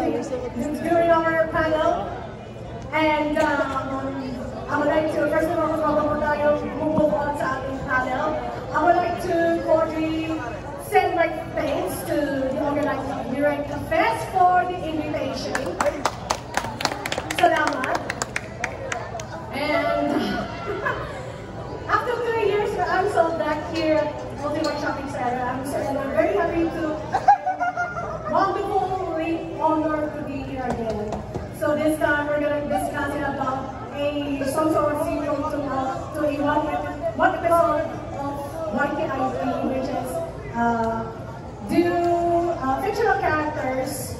during our panel. And I would like to, first of all, move on to our panel. I would like to cordially send my thanks to the organizer of Eureka Fest for the invitation. Salamat. And after 3 years, I'm so back here at Ultimate Shopping Center. I'm very happy to, wonderfully honored to be here again. So this time we're going to discuss about some sort of sequel to one episode of YKIP, which is fictional characters,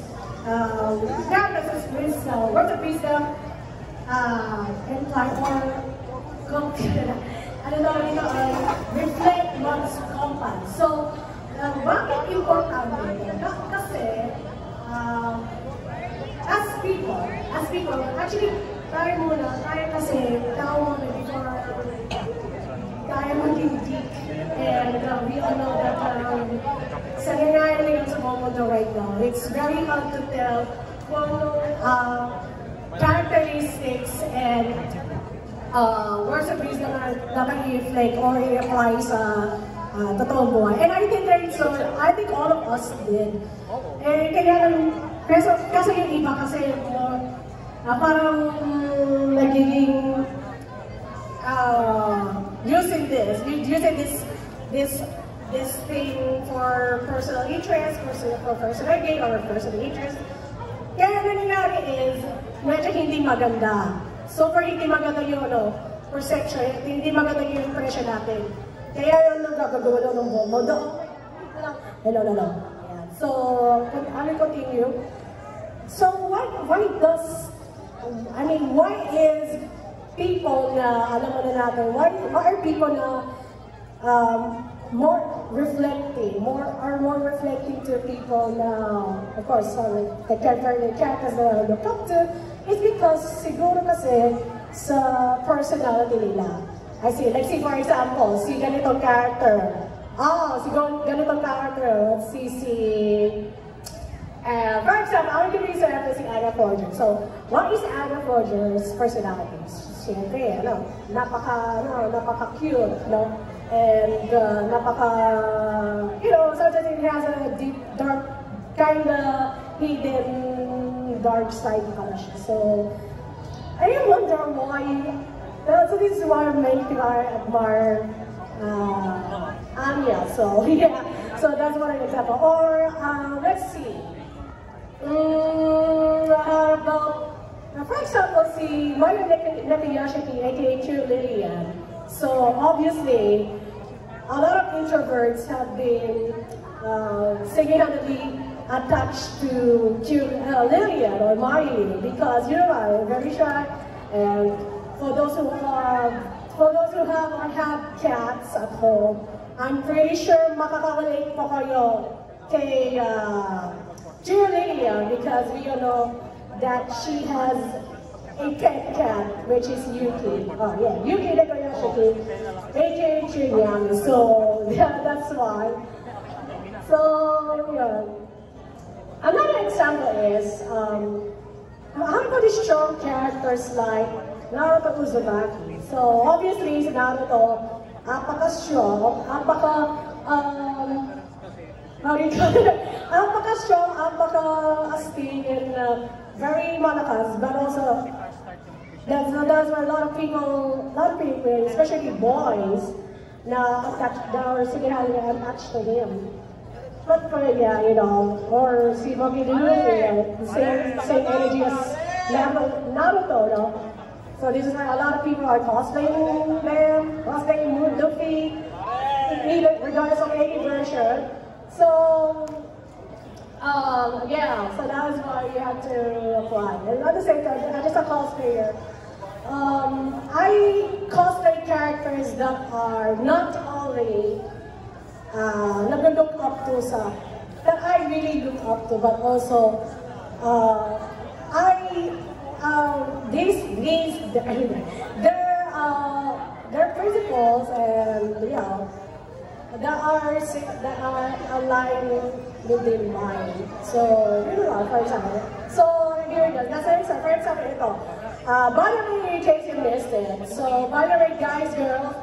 characters with words of wisdom, imply or reflect one's compass. So, bakit importante? Kasi, as people, actually, tayo kasi tao muna before tayo maging-dig. And we all know that sa nangyayari ngayon sa mundo right now, it's very hard to tell kung characteristics and words of wisdom na i-reflect or i-apply sa totoong buhay. And I think all of us did. Eh, kaya kasi yung iba kasi parang nagiging using this thing for personal interest, for personal gain, or personal interest. Kaya nangyayari is medyo hindi maganda. So for hindi maganda yung perception, hindi maganda yung impression natin. Kaya yung nagagagawa ng modo. Hello. Yeah. So I will continue. So why is people na, alam mo na natin, why are people na more reflecting to people na, of course, the characters that I look up to, is because siguro kasi sa personality nila. Like for example, si ganitong character. Siguro ganitong character, for example, I will give you an example si Anna Forger. So, what is Anna Forger's personality? Siyempre, napaka-cute, and sometimes it has a deep, dark, kind of hidden dark side pala siya. So, I wonder why, so this is why many people admire Anya. So, yeah, so that's one example. Or, let's see. For example, si Mario Nakayashiki, aka True Lillian. So obviously, a lot of introverts have been single-handedly attached to Lillian or Mario because very shy. And for those who have or have cats at home, I'm pretty sure makaka-relate po kayo kay Julia, because we all know that she has a pet cat, which is Yuki. Oh yeah, Yuki Nakayashiki, aka Julian. So yeah, that's why. So yeah. Another example is how about these strong characters like Naruto Uzumaki? So obviously, Naruto, apaka-strong, apaka-strong, apaka-astig, and very malakas, but also that's where a lot of people, especially boys, that are attached to him. But for or si Mogi same energy as Naruto, So this is why a lot of people are cosplaying them, cosplaying Luffy, regardless of any version. So, yeah, so that is why you have to apply. And at the same time, I'm just a cosplayer. I cosplay characters that are not only look up to that I really look up to, but also their principles and that are aligned within mind. So, yun lang, for example. So, here it goes. For example, ito. By the way, in case you missed it. So, by the way, guys, girls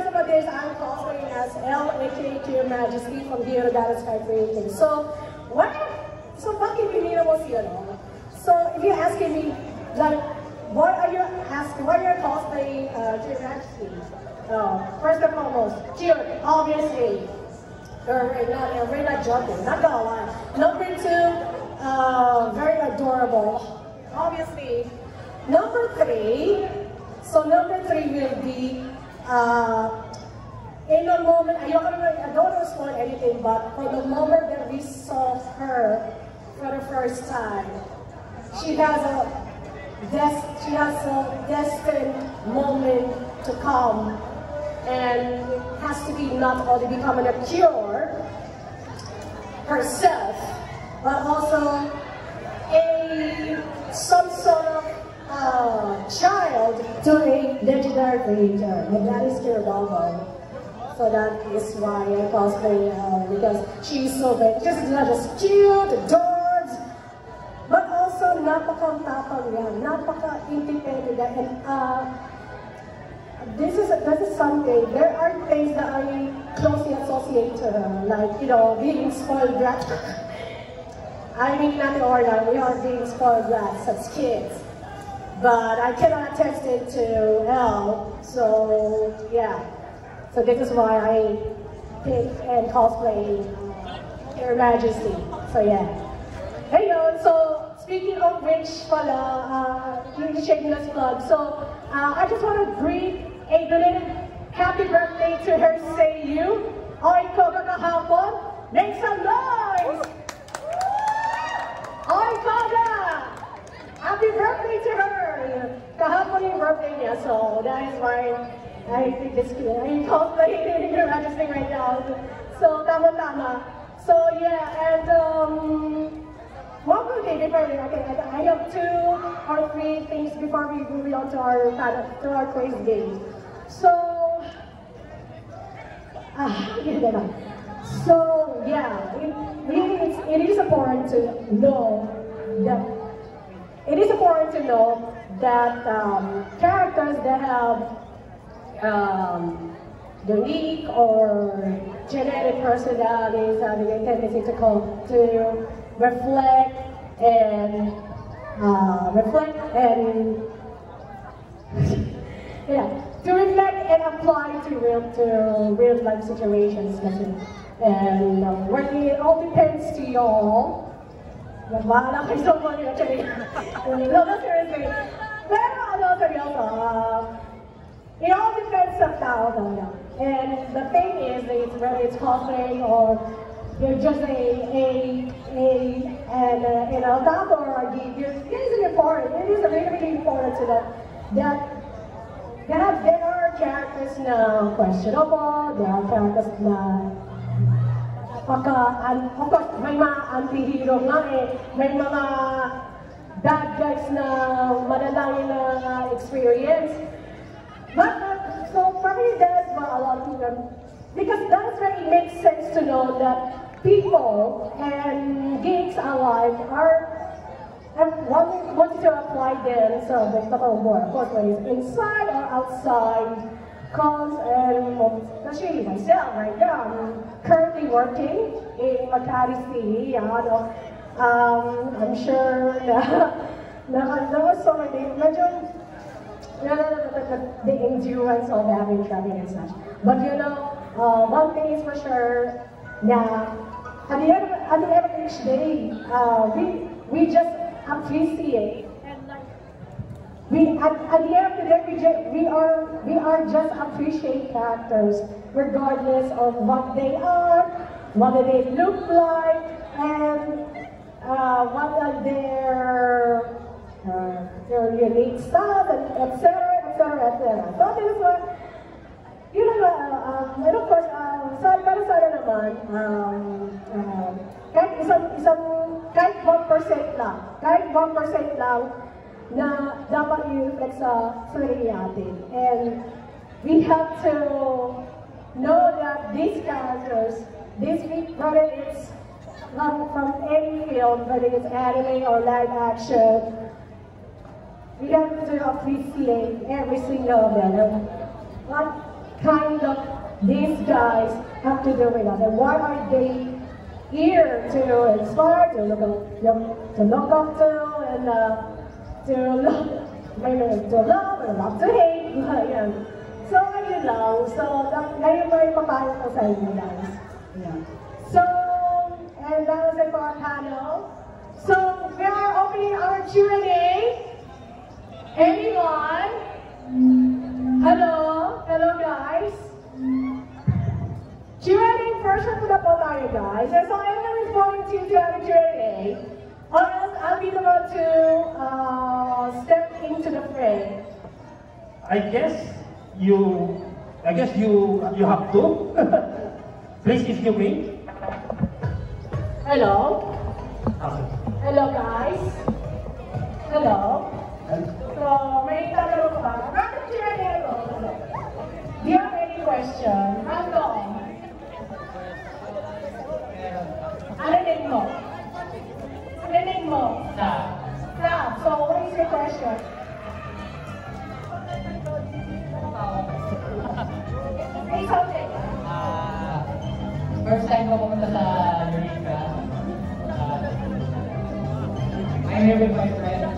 about this, I'm cosplaying as Elle, aka Your Majesty from Dear God Sky Creating. So, bakit pinili mo siya, no? So, if you're asking me, like, why are you cosplaying Your Majesty? First and foremost, cute, obviously. We're not joking, not gonna lie. Number two, very adorable, obviously. Number three will be, in the moment, I don't want to spoil anything, but for the moment that we saw her for the first time, she has a destined moment to come, and it has to be not only becoming a cure herself, but also some sort of child to a legendary creator, and that is Kiribati. So that is why I cosplay because she's so big. Just not just cute, adored, but also napaka-tapang yan, napaka-independent yan. And this is something. There are things that I closely associate to her, like being spoiled brat. I mean, nothing ordinary. We are being spoiled brats as kids. But I cannot attest it to Elle, so yeah. So this is why I pick and cosplay Your Majesty. So yeah. Hey yo, so speaking of which yung Shameless Club, so I just want to greet a belated happy birthday to her, say you. Oy ko kahapon, make some noise! Oy Koga! Happy birthday to her! Kahapon yung birthday niya, so that is why I think this kid, I'm cosplaying Your Majesty right now. So, tama-tama. So, yeah, and one more thing before I have 2 or 3 things before we move on to our quiz game. So, so yeah, it is important to know that characters that have unique or genetic personalities have a tendency to reflect and apply to real life situations. And it all depends to y'all. Bahala kayo sa mga actually. No, seriously. Pero seryoso, it all depends sa tao talaga. And the thing is, whether it's cosplay or you're just an adult or a geek, it is important. It is really, really important to that there are characters na questionable, there are characters na of course, may mga anti-hero nga may mga bad guys na malalayo na experience. But, so for me, that's what a lot of people, because that's where it makes sense to know that people and geeks alike want to apply themselves, like more, of course, when it's inside or outside. Especially myself right now, I'm currently working in Makati City. I'm sure there was so many, the endurance of having traveling and such. But one thing is for sure, at the end of each day, we just appreciate. At the end of the day, we are just appreciate characters, regardless of what they are, what they look like, and what are their unique stuff, and etc. So this is what, and of course, para sana naman, kahit 1% lang, na dapat i-reflect sa sarili natin. And we have to know that these characters, this week, whether it's from any film, whether it's anime or live action, we have to appreciate every single of them. And what kind of these guys have to do with us, and what are they here to inspire, to look up to, and to love, maybe to love or love to hate. Yan. So, ayun lang. So, ngayon mo yung papayo ko sa inyo, guys. Yeah. So, and that was it for our panel. So, we are opening our Q&A. Anyone? Hello? Hello, guys? Q&A portion ko na po tayo, guys. And so, anyone is going to have a Q&A, or else I'll be the one to step into the frame. I guess you have to. Please excuse me. Hello? Hello, guys? Hello? So, may tanong ko ba? Bakit Q&A ko? Do you have any question? Ano? Ano name mo? Ano name mo? Sam. So, what is your question? Say something. First time ko pumunta sa Eureka. I'm here with my friend.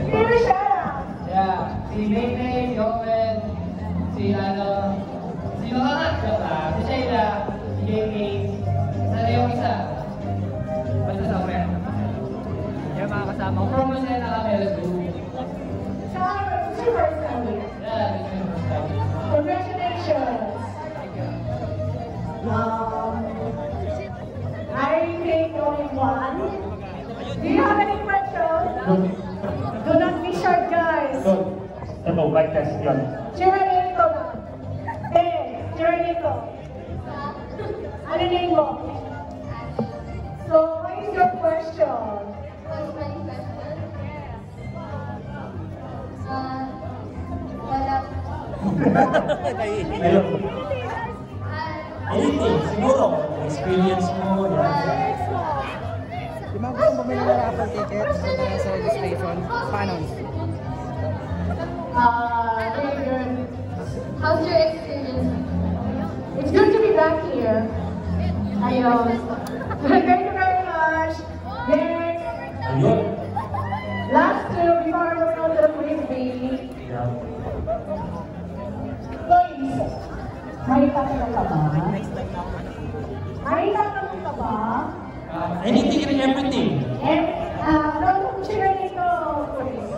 Give a shout out. Yeah, si Maymay, si Owen, si Sheila, si JK, sana yung isa. Basta sa friend. Yung mga kasama ko. Promotion na kami, let's go. It's your first time here. Yeah, it's my first time. Congratulations. I think only one. Do you have any questions? Do not be shy, guys. Ito, mic test yun. Q&A ko na. Q&A ko. Ano name mo? So, what is your question? What's my question? Wala. Ayun. Anything, siguro. Experience mo. Di ba kung bumili ng raffle ticket sa registration? Paano? Very good. How's your experience? It's good to be back here. Ayun. Thank you very much. Next. Ayun. Last two before we go to the frisbee. Yeah. Please. May tatanong ka ba? May tatanong ka ba? Anything and everything. No, Q&A ko, please.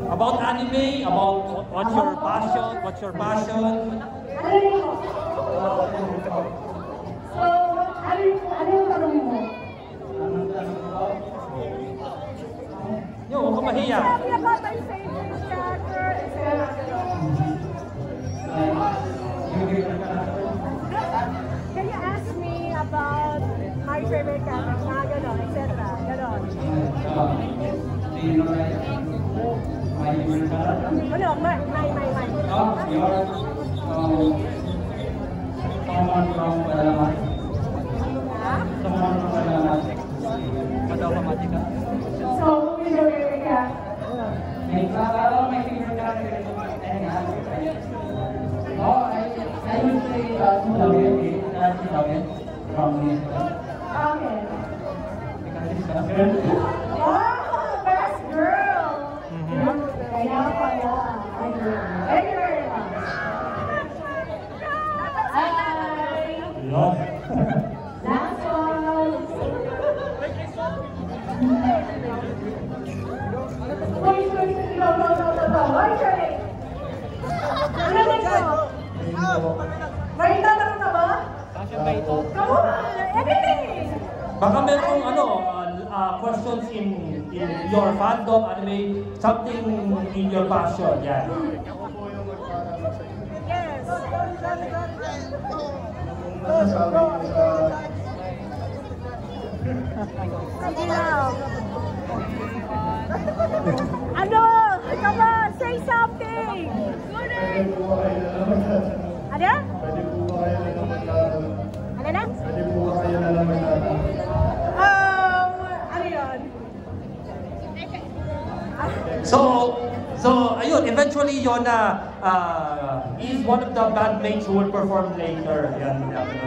About anime, about what's your passion. Ano yun mo? So, ano yung tanong mo? Yo, huwag ka mahiya. Tell me about my favorite character. Can you ask me about my favorite character? Mga ganon, etc. Ganon. Ano? My. Someone from Palawan. Someone from Palawan. Matematika. So, who is your favorite character? My favorite character is I would say Sulawen from this. Okay. Because it's a girl. Wow, best girl! Kaya pala. Thank you very much. Hi! Love. Last one. Please, go. Why turning? Ano nito? May tatanong ka ba? Come on, everything! Baka merong questions in your fandom, anime, something in your passion, yan. Yes. Sige lang. Ano? Come on, say something! Ano? Ano na? So, ayun, eventually Yona is one of the bandmates who will perform later. Yan.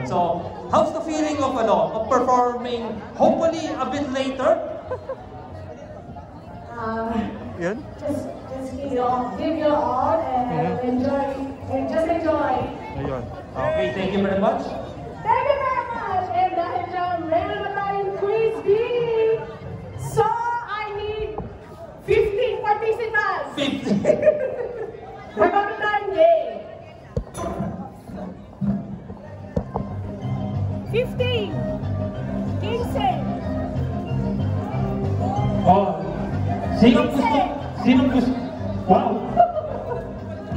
So, how's the feeling of performing hopefully a bit later? Yun? Just give your all and enjoy, and just enjoy. Ayun. Okay, thank you very much. Thank you very much. And dahil dyan, meron na tayong quiz B. So, I need 15 participants. 50. Magkano tayong game? 15. 15. Oh, sinong gusto? Sinong gusto? Wow.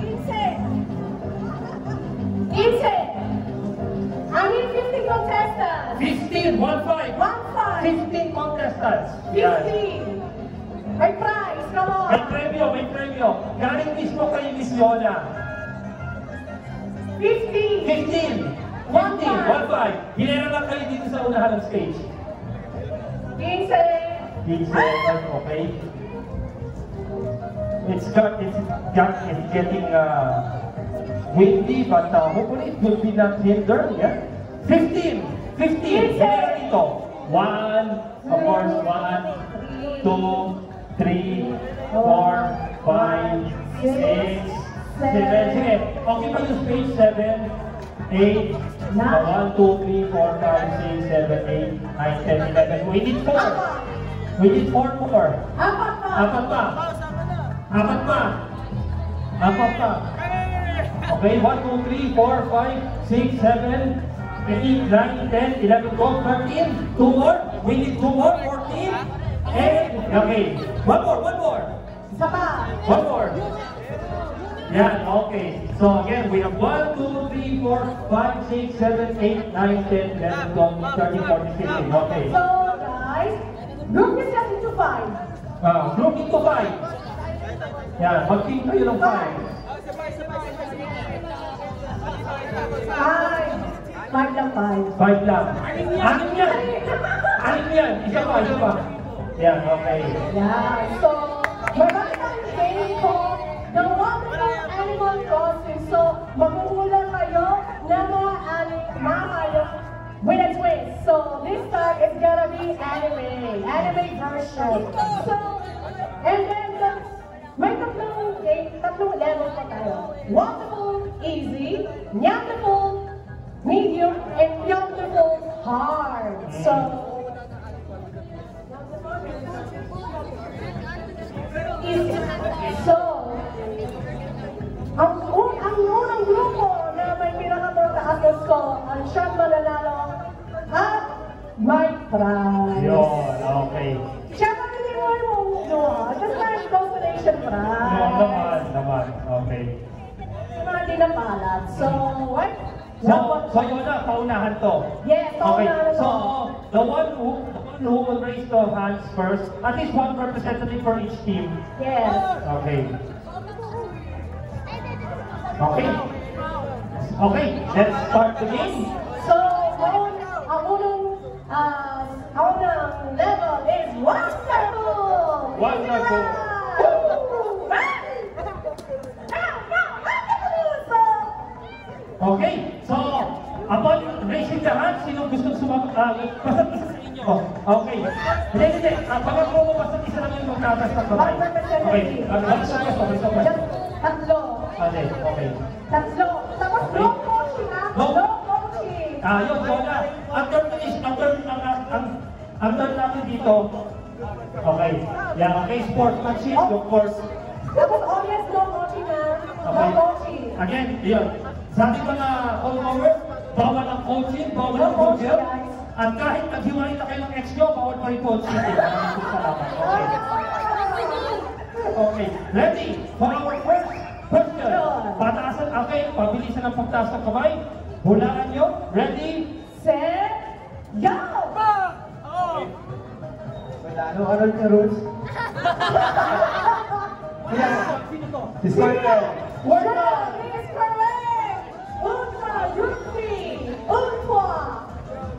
15. 15. I need 15 contestants. 15, 1-5. 1-5. 15 contestants. 15. May prize, come on. May premyo. Galing mismo kay Miss Yona. 15. 15, 1-5. Hinera lang kayo dito sa unahan ng stage. 15. Okay. It's getting windy, but hopefully it will be not hindered. Yeah. 15. Hinera dito. 1, of course, 1, 2, 3, 4, 5, 6, 7. Sige, okay pa yung stage 7, 8, 1, 2, 3, 4, 5, 6, 7, 8, 9, 10, 11. We need 4. We need 4 more. Apat pa. Okay, 1, 2, 3, 4, 5, 6, 7, 8, 9, 10, 11, 12, 13. 2 more. We need 2 more. 14. And, okay. One more. Isa pa. One more. Yeah, okay. So again, we have 1, 2, 3, 4, 5, 6, 7, 8, 9, 10, 11, 12, 13, 14, 15. Okay. So, guys, group yourself into 5. Group into 5. Yeah, mag-team kayo ng 5. 5 lang 5. 5 lang. Anim yan. Isa pa. Yeah, okay. Yeah, so, marami tayong game ko, the wonderful animal crossing. So, maghuhula kayo ng mga hayop with a twist. So, this time, it's gonna be anime version. So, and then, may tatlong level pa tayo. Wonderful, easy, wonderful, medium, and wonderful, hard. So, ang unang grupo na may pinakamataas na score, ang siyang mananalo at may prize. Yun, okay. Siya pagkalimuan mo just like consolation prize. Naman. Okay. Yung mga di napalad. So, what? So yun na, paunahan to. Yes, Okay, paunahan to. so the one who will raise the hands first, at least one representative for each team. Yes. Okay. Okay, let's start the game. So, ang unang level is wonderful! Wonderful. Okay, so upon raising the hand, sino gusto sumagot? Basta isa sa inyo. Okay. Hindi. Pagkat mo basta isa lang yung magtatas ng kamay. Okay. Tatlo. Okay. Tatlo. Tapos no coaching ha? No coaching. Yung bola. Ang turn natin dito. Okay. Yeah, okay. Sportsmanship, of course. Tapos audience no coaching ha? No coaching. Again, yun. Sa ating mga followers, bawal ang coaching, bawal ang coaching. At kahit naghiwalay na kayo ng ex nyo, bawal pa rin coaching. Maraming salamat. Okay. Ready for our first question. Pataasan, okay. Pabilisan ang pagtaas ng kamay. Hulaan nyo. Ready? Set. Go! Wala, ano yung rules? Disclaimer. Word is correct! Ultra, Yuki! Ultra!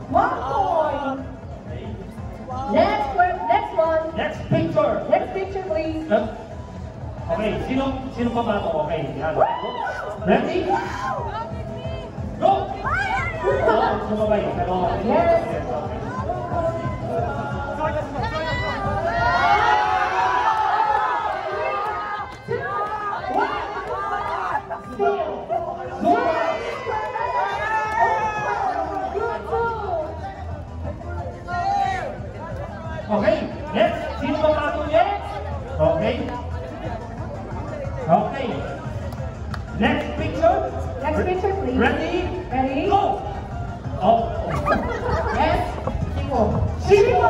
1 point! Next one. Next picture. Next picture, please. Okay, sino pa ba ito? Okay, yan. Ready? Go! Sumabay, pero... Yes. Okay, next. Sino pa ba ito next? Okay. Okay. Next picture. Next picture, please. Ready? Ready? Go! Oh. Yes. Sibo.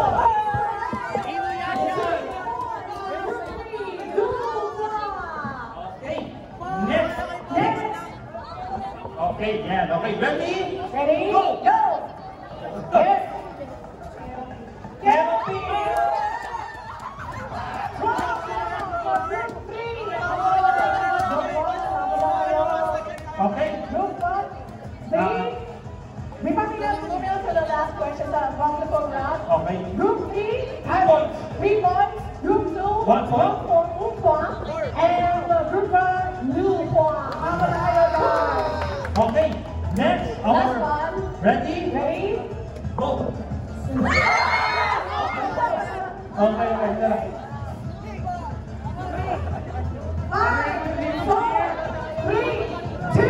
Okay. Next. Okay, yan. Okay, ready? Ready? Go! Go. Yes. Kelpie! Okay. Group one. Before we go to the last question, the wonderful round. Okay. Group 3 has 3 points. 3 points. Group 2, 1 point. 1 point. And group 1, 2 points. Okay. Next, Last our... one. Ready? Ready? Go! Okay, tara. 5, 4, 3, 2,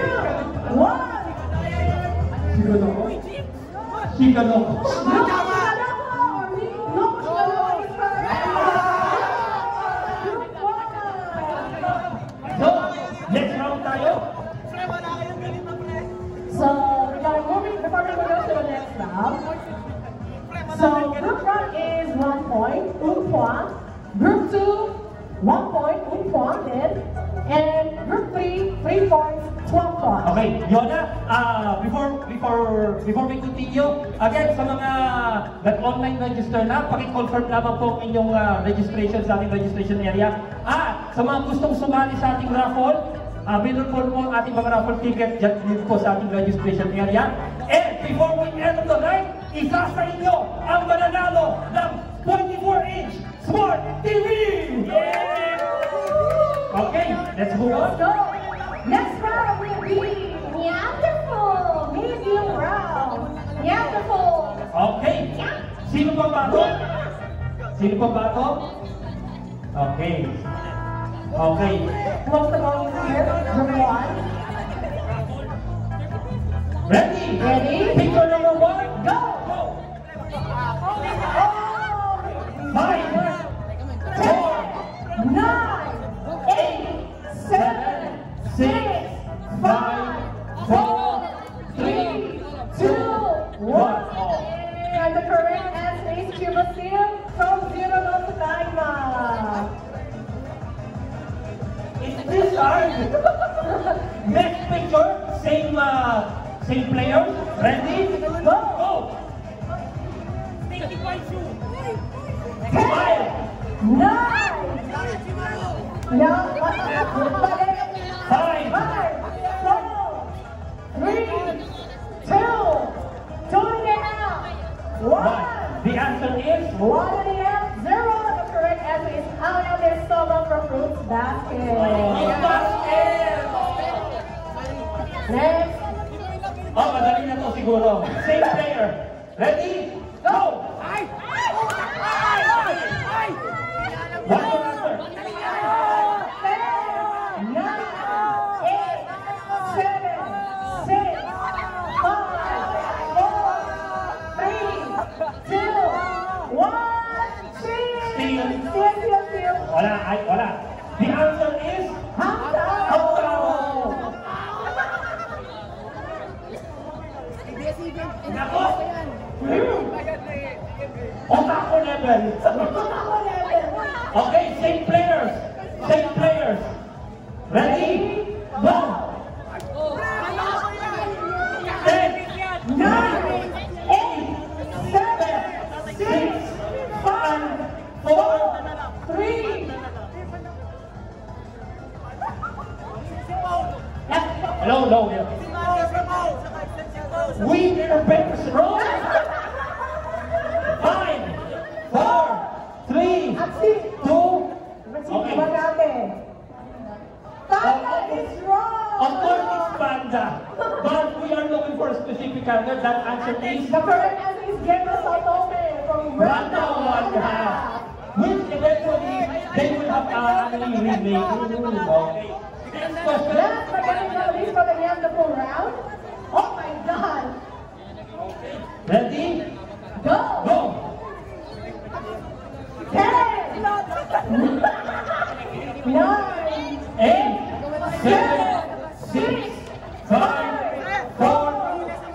1. Sigano. So, next round tayo. So, we are moving before we go to the next round. So, group 1 is 1 point, 1 point. Group 2, 1 point, 1 point then. And group 3, 3 points, 12 points. Okay, Yona, before we continue, again, sa mga nag-online register na, paki-confirm lamang po ang inyong registration sa ating registration area. Sa mga gustong sumali sa ating raffle, available po ang ating mga raffle ticket dyan po sa ating registration area. And before we end the night, isa sa inyo ang mananalo ng 24-inch Smart TV! Okay, let's move on. So, next round will be Neanderthal, medium round. Neanderthal. Okay. Sino pa ba ito? Sino pa ba ito? Okay. Okay. What's the going here? Group 1. Ready? Ready? Picture number 1. Go! Go! Oh! 5, 4, 9, 8, 7, 6, 5, 4, 3, 2, 1. And the correct answer is Cuba Steel from 0 to 9. Is this hard? Next picture, same players. Ready? Go! Go! 5, 9, no, 5, 1. The answer is 1 in the end, 0. The correct answer is Ana de Soma from Fruits Basket. Next. Oh, madali na to siguro. Same player. Ready? Go! What's your answer? 9, 8, 7, 6, 5, 4, 3, 2, 1. Steal. Wala. The answer is Hautao. Nako! Otako level. Okay, same players. Ready? Go! 10, 9, 8, 7, 6, 5, 4, 3. Hello. Winner papers roll. 5, 4, 3, 2. Okay. calendar. That answer is The correct answer is Guerra Saltome from Randa Wanda, which eventually they will have actually remade. Okay. Next question. Last but not least for the end of the round. Oh my God. Ready? Go. Go. 10, 9, 8, 7, 6, 5, 4,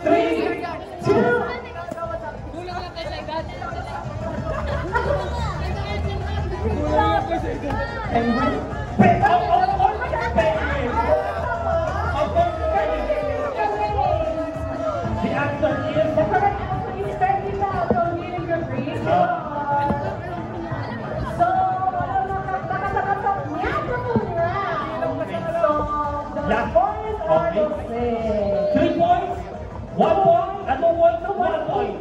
3, 2. The answer is the correct answer is 30 now from Meaning Your Breed. So, nakasagot niya sa round. So, the points are the same. 3 points, 1 point, and 1 point.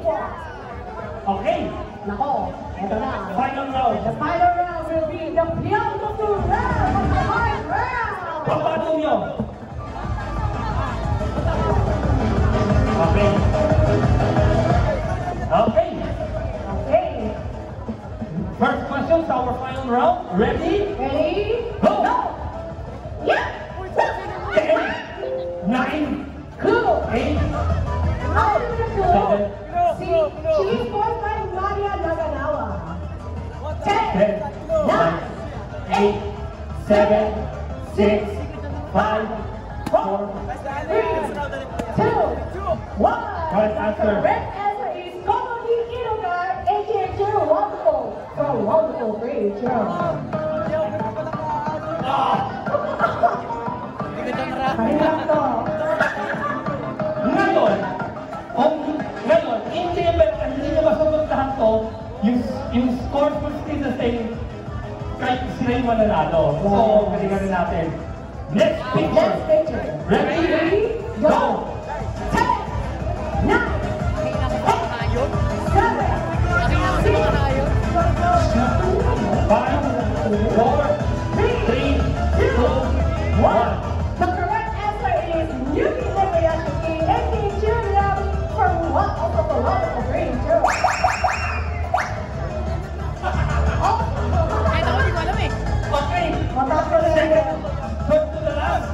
Okay, Nako, ito na. final round. The final round will be the beautiful round of the hard round. Paano nyo? Okay. Okay. Okay. First question to our final round. Ready? Ready? Go! Yeah! 10, 9, Cool! 8, How do you do? 7, See, she's voiced by Maria Naganawa. 10, 9, 8, 7, 6, 5, 4. 3, 2, 1. Correct answer. Correct answer is Komodi Inogar, aka Jiro Wonderful, from Wonderful Breed, Jiro. Mahirap to. Ngayon, hindi nyo masapuntahan to, yung score will still the same kahit sila yung mananalo. So, galingan natin. Next picture. Next picture. Ready? Go! 10, 9, 5, 4, 3, 2, 1. The correct answer is Yuki Nagayashiki, aka Julia, from what also from Wonderful Breed, Jiro. Okay. Matapos na Second. yan. First to the last.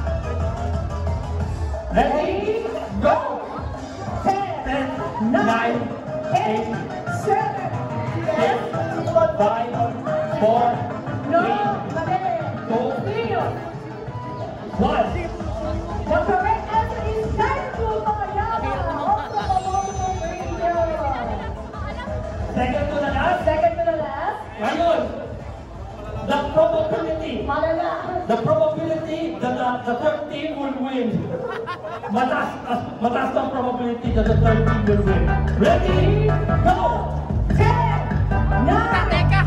Ready? Go! 10, 9, 8, 7, 6, 5, 4, no, 3, 2, 1. The correct answer is Daifu Koyama, also from Wonderful Breed, Jiro. Second to the last. Second to the last. Ngayon, the probability Malala. that the third team will win. Mataas ang probability that the third team will win. Ready? Go! 10, 9, 8,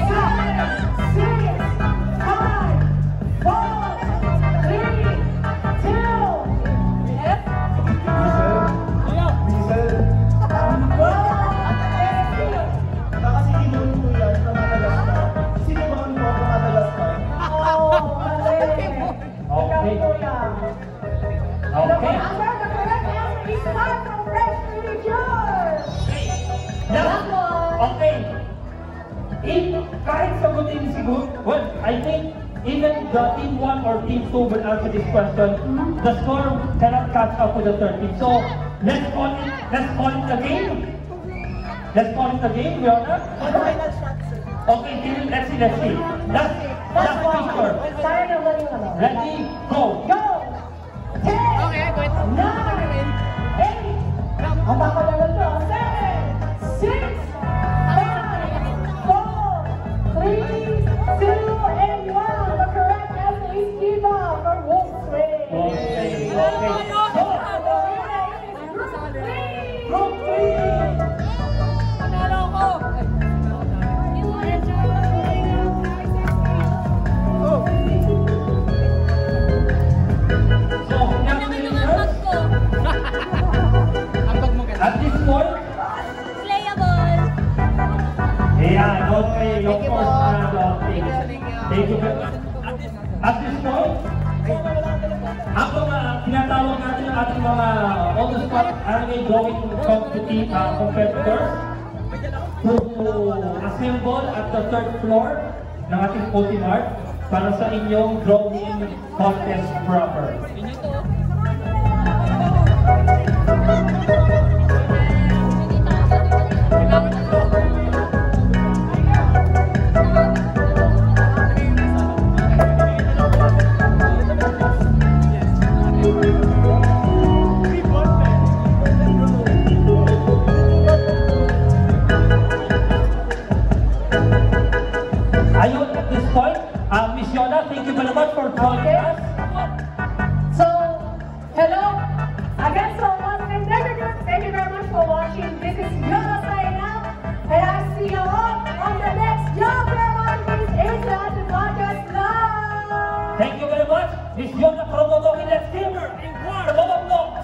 7, 6, 5, 4, 3, 2, yes. Okay. The correct answer is 5 from Fresh Fruity George. Now, okay. Kahit sagutin siguro, well, I think even the team 1 or team 2 will answer this question. The score cannot catch up with the third team. So, let's call it the game. Let's call it the game, Leona. Okay, let's see. Last picture. Sorry na ba yung ano? Ready, go. Go! 10, 9, 8, ang papalalan to, 7, 6, 5, 4, 3, 2, and 1. The correct answer is Eva from Wolfsway. Okay. So, Group 3. At this point, Playable. yeah, okay, of course, thank you. At this point, Ang mga tinatawag natin ang ating mga on-the-spot anime drawing competitors to assemble at the third floor ng ating Ultimart para sa inyong drawing contest proper. Ayun, at this point, Miss Yona, thank you very much for joining us. So, hello. Again, so once again, thank you very much for watching. This is Yona signing out. And I see you all on the next Young Fairmont Asia to Podcast Live. Thank you very much, Miss Yona Promotoki, let's give her a warm applause.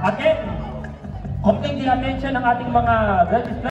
Again, complete the attention ng ating mga registrants.